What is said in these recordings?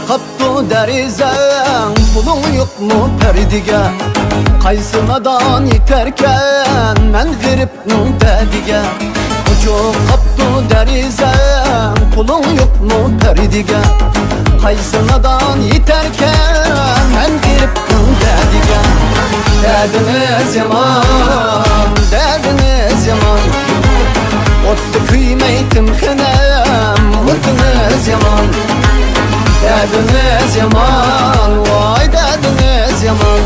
kaptı derizem, pulun yok mu perdige? Qaysınadan yeterken men g'iribning dediga. Uçup kaptı derizem, pulun yok mu perdige? Qaysınadan yeterken men g'iribning dediga. Derdiniz yaman, derdiniz yaman, o'tni kuymaytim xinem, o'tiniz yaman. Derdiniz yaman, vay derdiniz yaman.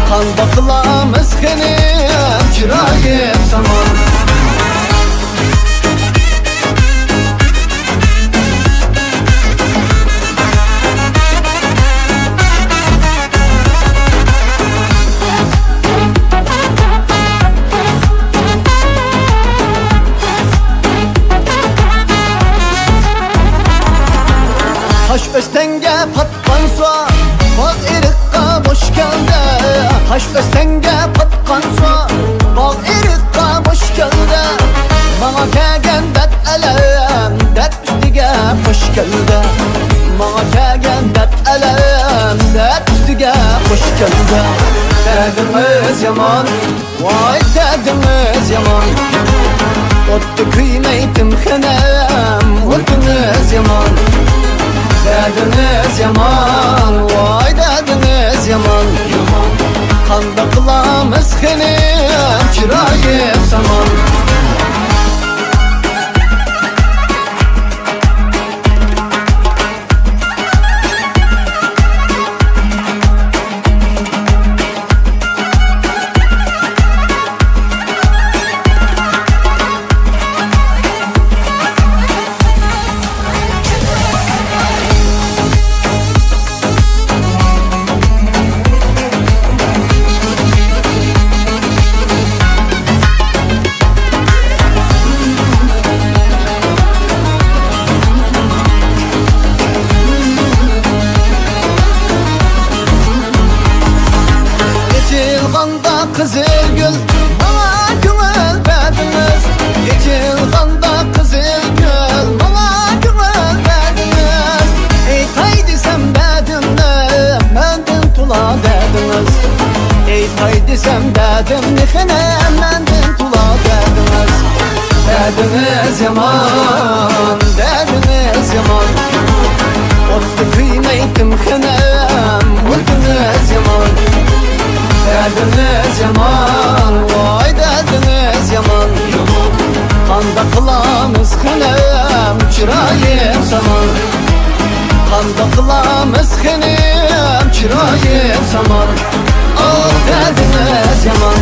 Qanda qilamiz xinem, chiroyim samon. Taş östenge patkan soğa, bağ irikka boş geldi. Taş östenge patkan soğa, bağ irikka boş geldi. Bana kelgen dert elem, dert üstüge hoş geldi. Bana kelgen dert elem, dert üstüge hoş geldi. Derdimiz yaman, vay derdimiz yaman. O'tni kuymaytim xinem, o'tiniz yaman. Derdiniz yaman, vay derdiniz yaman. Qanda qilamiz xinem, chiroyim samon. Kızıl gül, bana gümül verdiniz. Yıkılganda kızıl gül, bana gümül verdiniz. Ey tay desem derdimle, mendin tula derdiniz. Ey tay desem derdimle, mendin tula derdiniz. Derdiniz yaman, derdiniz yaman. O'tni kuymaytim xinem, o'tiniz yaman. Derdiniz yaman, vay derdiniz yaman. Qanda qilamiz xinem, chiroyim samon. Qanda qilamiz xinem, chiroyim samon. Oh derdiniz yaman.